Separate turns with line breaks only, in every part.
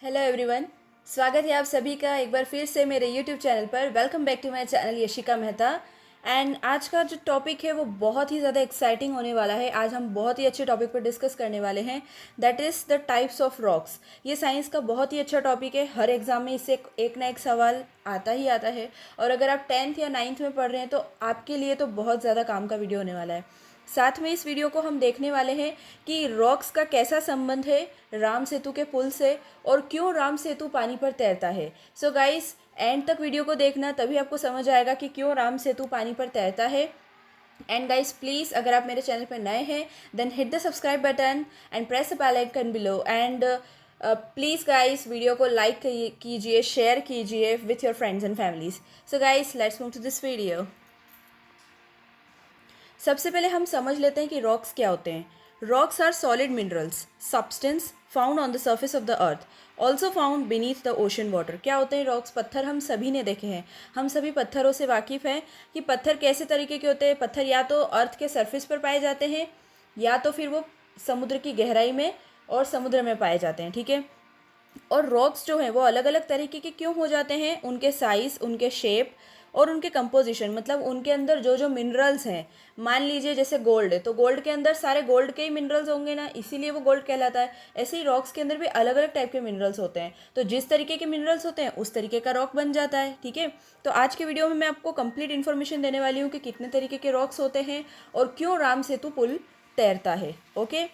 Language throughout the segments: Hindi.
Hello everyone. स्वागत है आप सभी का एक बार फिर से मेरे यूट्यूब चैनल पर। Welcome back to my channel Yashika Mehta. And आज का जो टॉपिक है वो बहुत ही ज़्यादा एक्साइटिंग होने वाला है। आज हम बहुत ही अच्छे टॉपिक पर डिस्कस करने वाले हैं, that is the types of rocks. ये साइंस का बहुत ही अच्छा टॉपिक है। हर एग्जाम में इससे एक ना एक सवाल आता ही आता है। और अगर आप 10th या 9th में पढ़ रहे हैं तो आपके लिए तो बहुत ज़्यादा काम का वीडियो होने वाला है। साथ में इस वीडियो को हम देखने वाले हैं कि रॉक्स का कैसा संबंध है राम सेतु के पुल से और क्यों राम सेतु पानी पर तैरता है। सो गाइस, एंड तक वीडियो को देखना, तभी आपको समझ आएगा कि क्यों राम सेतु पानी पर तैरता है। एंड गाइस प्लीज़, अगर आप मेरे चैनल पर नए हैं then hit the subscribe button and press the bell icon below. And please guys, video को लाइक कीजिए, शेयर कीजिए with your friends and families. So guys, let's move to this video. सबसे पहले हम समझ लेते हैं कि रॉक्स क्या होते हैं। Rocks are solid minerals substance found on the surface of the earth, also found beneath the ocean water. क्या होते हैं रॉक्स? पत्थर हम सभी ने देखे हैं, हम सभी पत्थरों से वाकिफ़ हैं कि पत्थर कैसे तरीके के होते हैं। पत्थर या तो अर्थ के सरफेस पर पाए जाते हैं या तो फिर वो समुद्र की गहराई में और समुद्र में पाए जाते हैं, ठीक है। और रॉक्स जो हैं वो अलग अलग तरीके के क्यों हो जाते हैं? उनके साइज़, उनके शेप और उनके कंपोजिशन, मतलब उनके अंदर जो जो मिनरल्स हैं। मान लीजिए जैसे गोल्ड है तो गोल्ड के अंदर सारे गोल्ड के ही मिनरल्स होंगे ना, इसीलिए वो गोल्ड कहलाता है। ऐसे ही रॉक्स के अंदर भी अलग अलग टाइप के मिनरल्स होते हैं, तो जिस तरीके के मिनरल्स होते हैं उस तरीके का रॉक बन जाता है, ठीक है। तो आज के वीडियो में मैं आपको कंप्लीट इन्फॉर्मेशन देने वाली हूँ कि कितने तरीके के रॉक्स होते हैं और क्यों राम सेतु पुल तैरता है। ओके,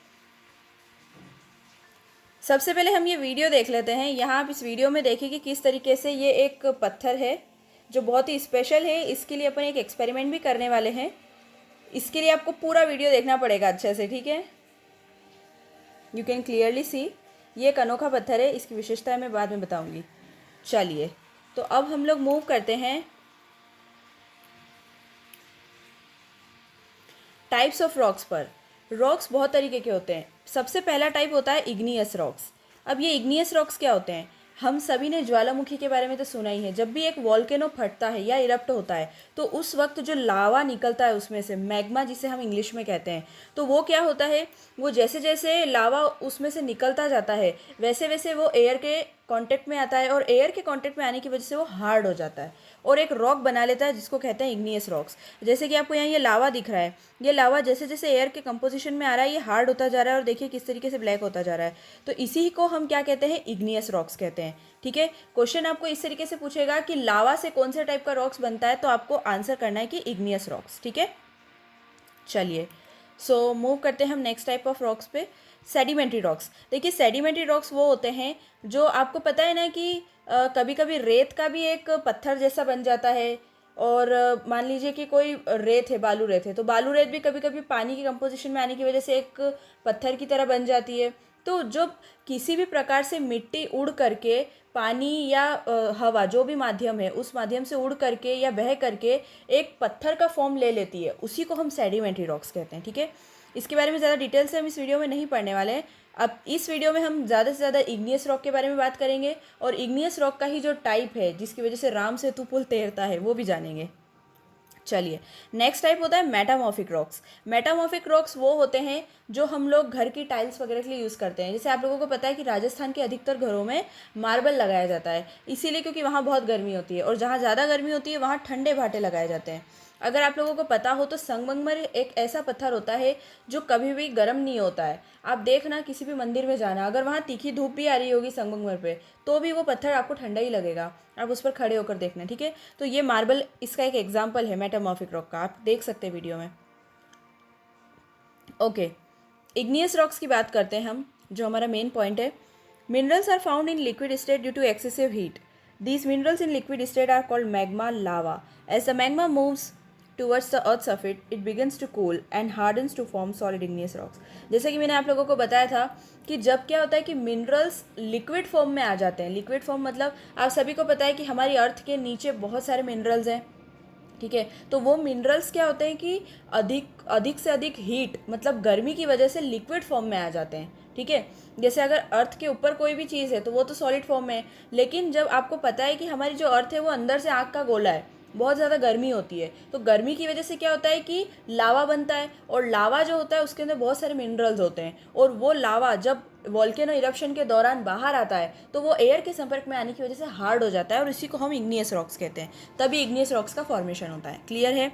सबसे पहले हम ये वीडियो देख लेते हैं। यहाँ आप इस वीडियो में देखिए कि किस तरीके से ये एक पत्थर है जो बहुत ही स्पेशल है। इसके लिए अपन एक एक्सपेरिमेंट भी करने वाले हैं। इसके लिए आपको पूरा वीडियो देखना पड़ेगा अच्छे से, ठीक है। यू कैन क्लियरली सी, ये एक अनोखा पत्थर है, इसकी विशेषताएं मैं बाद में बताऊंगी। चलिए, तो अब हम लोग मूव करते हैं टाइप्स ऑफ रॉक्स पर। रॉक्स बहुत तरीके के होते हैं। सबसे पहला टाइप होता है इग्नियस रॉक्स। अब ये इग्नियस रॉक्स क्या होते हैं? हम सभी ने ज्वालामुखी के बारे में तो सुना ही है। जब भी एक वॉल्केनो फटता है या इरप्ट होता है तो उस वक्त जो लावा निकलता है उसमें से, मैग्मा जिसे हम इंग्लिश में कहते हैं, तो वो क्या होता है, वो जैसे जैसे लावा उसमें से निकलता जाता है वैसे वैसे वो एयर के कांटेक्ट में आता है और एयर के कांटेक्ट में आने की वजह से वो हार्ड हो जाता है और एक रॉक बना लेता है जिसको कहते हैं इग्नियस रॉक्स। जैसे कि आपको यहाँ ये लावा दिख रहा है, ये लावा जैसे जैसे एयर के कंपोजिशन में आ रहा है ये हार्ड होता जा रहा है और देखिए किस तरीके से ब्लैक होता जा रहा है। तो इसी को हम क्या कहते हैं? इग्नियस रॉक्स कहते हैं, ठीक है। क्वेश्चन आपको इस तरीके से पूछेगा कि लावा से कौन से टाइप का रॉक्स बनता है, तो आपको आंसर करना है कि इग्नियस रॉक्स, ठीक है। चलिए, सो मूव करते हैं हम नेक्स्ट टाइप ऑफ रॉक्स पे, सेडिमेंट्री रॉक्स। देखिए, सेडिमेंट्री रॉक्स वो होते हैं जो आपको पता है ना कि कभी कभी रेत का भी एक पत्थर जैसा बन जाता है। और मान लीजिए कि कोई रेत है, बालू रेत है, तो बालू रेत भी कभी कभी पानी की कंपोजिशन में आने की वजह से एक पत्थर की तरह बन जाती है। तो जब किसी भी प्रकार से मिट्टी उड़ करके पानी या हवा, जो भी माध्यम है, उस माध्यम से उड़ करके या बह करके एक पत्थर का फॉर्म ले लेती है, उसी को हम सेडिमेंट्री रॉक्स कहते हैं, ठीक है। इसके बारे में ज़्यादा डिटेल से हम इस वीडियो में नहीं पढ़ने वाले हैं। अब इस वीडियो में हम ज़्यादा से ज़्यादा इग्नियस रॉक के बारे में बात करेंगे और इग्नियस रॉक का ही जो टाइप है जिसकी वजह से राम सेतु पुल तैरता है वो भी जानेंगे। चलिए, नेक्स्ट टाइप होता है मेटामॉर्फिक रॉक्स। मेटामॉर्फिक रॉक्स वो होते हैं जो हम लोग घर की टाइल्स वगैरह के लिए यूज़ करते हैं। जैसे आप लोगों को पता है कि राजस्थान के अधिकतर घरों में मार्बल लगाया जाता है, इसीलिए क्योंकि वहाँ बहुत गर्मी होती है और जहाँ ज़्यादा गर्मी होती है वहाँ ठंडे भाटे लगाए जाते हैं। अगर आप लोगों को पता हो तो संगमरमर एक ऐसा पत्थर होता है जो कभी भी गर्म नहीं होता है। आप देखना, किसी भी मंदिर में जाना, अगर वहाँ तीखी धूप भी आ रही होगी संगमरमर पे तो भी वो पत्थर आपको ठंडा ही लगेगा। आप उस पर खड़े होकर देखना, ठीक है। तो ये मार्बल इसका एक एग्जाम्पल है मेटामॉर्फिक रॉक का, आप देख सकते हैं वीडियो में। ओके, इग्नियस रॉक्स की बात करते हैं हम, जो हमारा मेन पॉइंट है। Minerals are found in liquid state due to excessive heat. These minerals in liquid state are called magma lava. As the magma moves towards the earth surface, it begins to cool and hardens to form solid igneous rocks। जैसे कि मैंने आप लोगों को बताया था कि जब क्या होता है कि मिनरल्स लिक्विड फॉर्म में आ जाते हैं। लिक्विड फॉर्म मतलब आप सभी को पता है कि हमारी अर्थ के नीचे बहुत सारे मिनरल्स हैं, ठीक है। तो वो मिनरल्स क्या होते हैं कि अधिक अधिक से अधिक हीट, मतलब गर्मी की वजह से लिक्विड फॉर्म में आ जाते हैं, ठीक है। जैसे अगर अर्थ के ऊपर कोई भी चीज़ है तो वो तो सॉलिड फॉर्म में है, लेकिन जब आपको पता है कि हमारी जो अर्थ है वो अंदर से आग का गोला है, बहुत ज़्यादा गर्मी होती है, तो गर्मी की वजह से क्या होता है कि लावा बनता है, और लावा जो होता है उसके अंदर बहुत सारे मिनरल्स होते हैं, और वो लावा जब वॉल्केनो इरप्शन के दौरान बाहर आता है तो वो एयर के संपर्क में आने की वजह से हार्ड हो जाता है, और इसी को हम इग्नियस रॉक्स कहते हैं। तभी इग्नियस रॉक्स का फॉर्मेशन होता है। क्लियर है?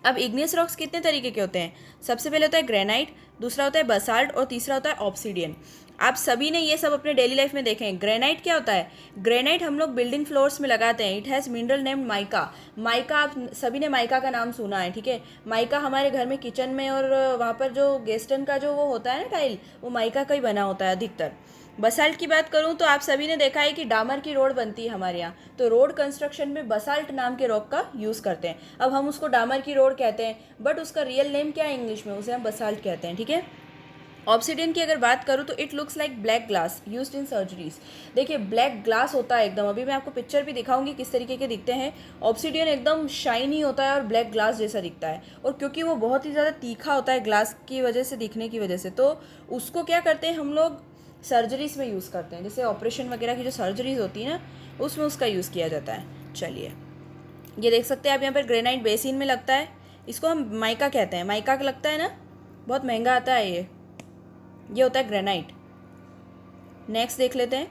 अब इग्नियस रॉक्स कितने तरीके के होते हैं? सबसे पहले होता है ग्रेनाइट, दूसरा होता है बसाल्ट, और तीसरा होता है ऑब्सीडियन। आप सभी ने ये सब अपने डेली लाइफ में देखे हैं। ग्रेनाइट क्या होता है? ग्रेनाइट हम लोग बिल्डिंग फ्लोर्स में लगाते हैं। It has mineral named mica. Mica, आप सभी ने माइका का नाम सुना है, ठीक है। माइका हमारे घर में किचन में और वहाँ पर जो गेस्टन का जो वो होता है ना टाइल, वो माइका का ही बना होता है अधिकतर। बसाल्ट की बात करूं तो आप सभी ने देखा है कि डामर की रोड बनती है हमारे यहाँ, तो रोड कंस्ट्रक्शन में बसाल्ट नाम के रॉक का यूज़ करते हैं। अब हम उसको डामर की रोड कहते हैं, बट उसका रियल नेम क्या है इंग्लिश में, उसे हम बसाल्ट कहते हैं, ठीक है। ऑब्सिडियन की अगर बात करूँ तो it looks like black glass used in surgeries. देखिए ब्लैक ग्लास होता है एकदम, अभी मैं आपको पिक्चर भी दिखाऊंगी किस तरीके के दिखते हैं। ऑब्सिडियन एकदम शाइनी होता है और ब्लैक ग्लास जैसा दिखता है, और क्योंकि वो बहुत ही ज़्यादा तीखा होता है ग्लास की वजह से, दिखने की वजह से, तो उसको क्या करते हैं हम लोग सर्जरीज में यूज़ करते हैं। जैसे ऑपरेशन वगैरह की जो सर्जरीज होती है ना, उसमें उसका यूज़ किया जाता है। चलिए, ये देख सकते हैं आप यहाँ पर ग्रेनाइट बेसिन में लगता है, इसको हम माइका कहते हैं। माइका का लगता है ना, बहुत महंगा आता है ये होता है ग्रेनाइट। नेक्स्ट देख लेते हैं,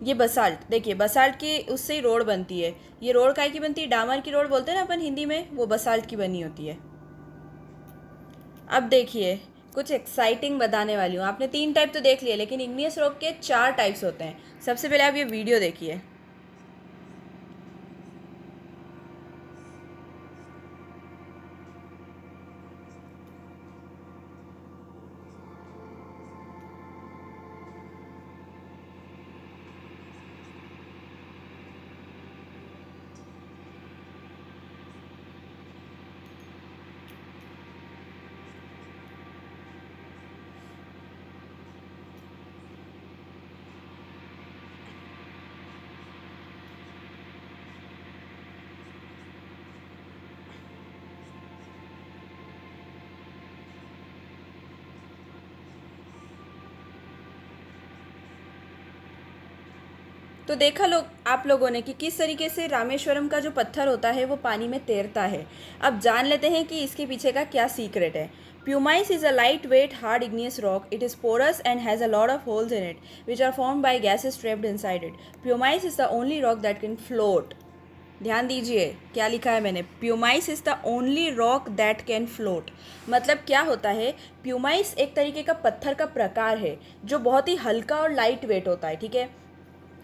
ये बसाल्ट। देखिए बसाल्ट की उससे ही रोड बनती है। ये रोड काय की बनती है? डामर की रोड बोलते हैं ना अपन हिंदी में, वो बसाल्ट की बनी होती है। अब देखिए कुछ एक्साइटिंग बताने वाली हूँ। आपने 3 टाइप तो देख लिए, लेकिन इग्नियस रॉक के 4 टाइप्स होते हैं। सबसे पहले आप ये वीडियो देखिए। तो देखा आप लोगों ने कि किस तरीके से रामेश्वरम का जो पत्थर होता है वो पानी में तैरता है। अब जान लेते हैं कि इसके पीछे का क्या सीक्रेट है। Pumice is a light weight hard igneous rock. It is porous and has a lot of holes in it, which are formed by gases trapped inside it. Pumice is the only rock that can float. ध्यान दीजिए क्या लिखा है मैंने, pumice is the only rock that can float. मतलब क्या होता है, प्यूमाइस एक तरीके का पत्थर का प्रकार है जो बहुत ही हल्का और लाइट वेट होता है, ठीक है।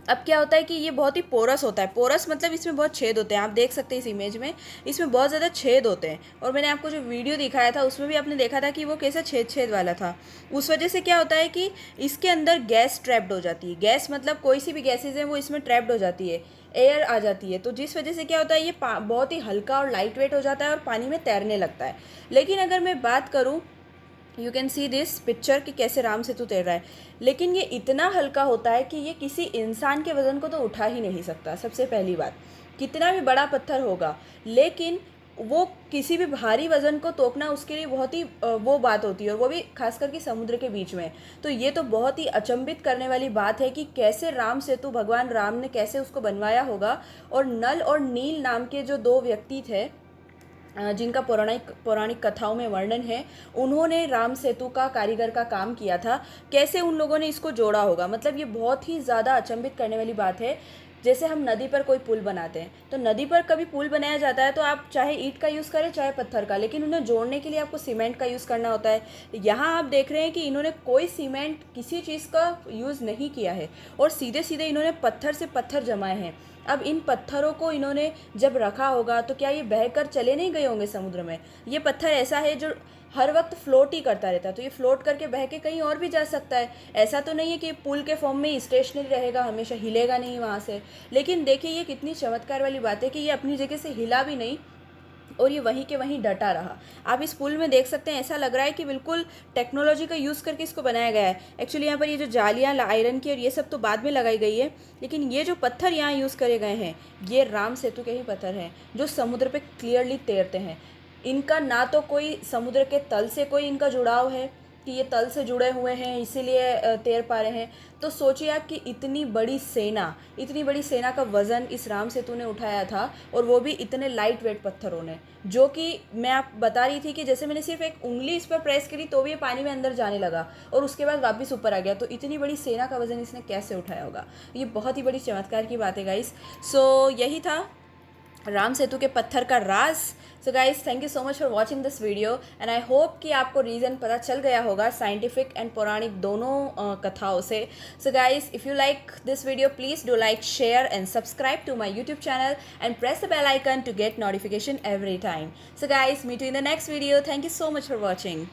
अब क्या होता है कि ये बहुत ही पोरस होता है। पोरस मतलब इसमें बहुत छेद होते हैं। आप देख सकते हैं इस इमेज में, इसमें बहुत ज़्यादा छेद होते हैं, और मैंने आपको जो वीडियो दिखाया था उसमें भी आपने देखा था कि वो कैसा छेद छेद वाला था। उस वजह से क्या होता है कि इसके अंदर गैस ट्रैप्ड हो जाती है। गैस मतलब कोई सी भी गैसेज हैं वो इसमें ट्रैप्ड हो जाती है, एयर आ जाती है, तो जिस वजह से क्या होता है ये बहुत ही हल्का और लाइट वेट हो जाता है और पानी में तैरने लगता है। लेकिन अगर मैं बात करूँ, you can see this picture कि कैसे राम सेतु तैर रहा है, लेकिन ये इतना हल्का होता है कि ये किसी इंसान के वज़न को तो उठा ही नहीं सकता। सबसे पहली बात, कितना भी बड़ा पत्थर होगा, लेकिन वो किसी भी भारी वज़न को तोकना उसके लिए बहुत ही वो बात होती है, और वो भी खास करके समुद्र के बीच में। तो ये तो बहुत ही अचंभित करने वाली बात है कि कैसे राम सेतु भगवान राम ने कैसे उसको बनवाया होगा। और नल और नील नाम के जो 2 व्यक्ति थे जिनका पौराणिक कथाओं में वर्णन है, उन्होंने राम सेतु का कारीगर का काम किया था। कैसे उन लोगों ने इसको जोड़ा होगा, मतलब ये बहुत ही ज़्यादा अचंभित करने वाली बात है। जैसे हम नदी पर कोई पुल बनाते हैं, तो नदी पर कभी पुल बनाया जाता है तो आप चाहे ईंट का यूज़ करें चाहे पत्थर का, लेकिन उन्हें जोड़ने के लिए आपको सीमेंट का यूज़ करना होता है। यहाँ आप देख रहे हैं कि इन्होंने कोई सीमेंट किसी चीज़ का यूज़ नहीं किया है, और सीधे सीधे इन्होंने पत्थर से पत्थर जमाए हैं। अब इन पत्थरों को इन्होंने जब रखा होगा तो क्या ये बहकर चले नहीं गए होंगे समुद्र में? ये पत्थर ऐसा है जो हर वक्त फ्लोट ही करता रहता है, तो ये फ्लोट करके बह के कहीं और भी जा सकता है। ऐसा तो नहीं है कि पुल के फॉर्म में ही स्टेशनरी रहेगा, हमेशा हिलेगा नहीं वहाँ से। लेकिन देखिए ये कितनी चमत्कार वाली बात है कि ये अपनी जगह से हिला भी नहीं, और ये वहीं के वहीं डटा रहा। आप इस पुल में देख सकते हैं, ऐसा लग रहा है कि बिल्कुल टेक्नोलॉजी का यूज़ करके इसको बनाया गया है। एक्चुअली यहाँ पर ये जो जालियाँ आयरन की और ये सब तो बाद में लगाई गई है, लेकिन ये जो पत्थर यहाँ यूज़ करे गए हैं ये राम सेतु के ही पत्थर हैं जो समुद्र पे क्लियरली तैरते हैं। इनका ना तो कोई समुद्र के तल से कोई इनका जुड़ाव है, कि ये तल से जुड़े हुए हैं इसीलिए तैर पा रहे हैं। तो सोचिए आप कि इतनी बड़ी सेना का वज़न इस राम सेतु ने उठाया था, और वो भी इतने लाइट वेट पत्थरों ने, जो कि मैं आप बता रही थी कि जैसे मैंने सिर्फ एक उंगली इस पर प्रेस करी तो भी ये पानी में अंदर जाने लगा और उसके बाद वापस ऊपर आ गया। तो इतनी बड़ी सेना का वज़न इसने कैसे उठाया होगा? ये बहुत ही बड़ी चमत्कार की बात है गाइस। सो यही था राम सेतु के पत्थर का राज। So guys, thank you so much for watching this video, and I hope कि आपको रीज़न पता चल गया होगा साइंटिफिक एंड पौराणिक दोनों कथाओं से। So guys, if you like this video please do like, share and subscribe to my YouTube channel and press the bell icon to get notification every time. So guys, meet you in the next video. Thank you so much for watching.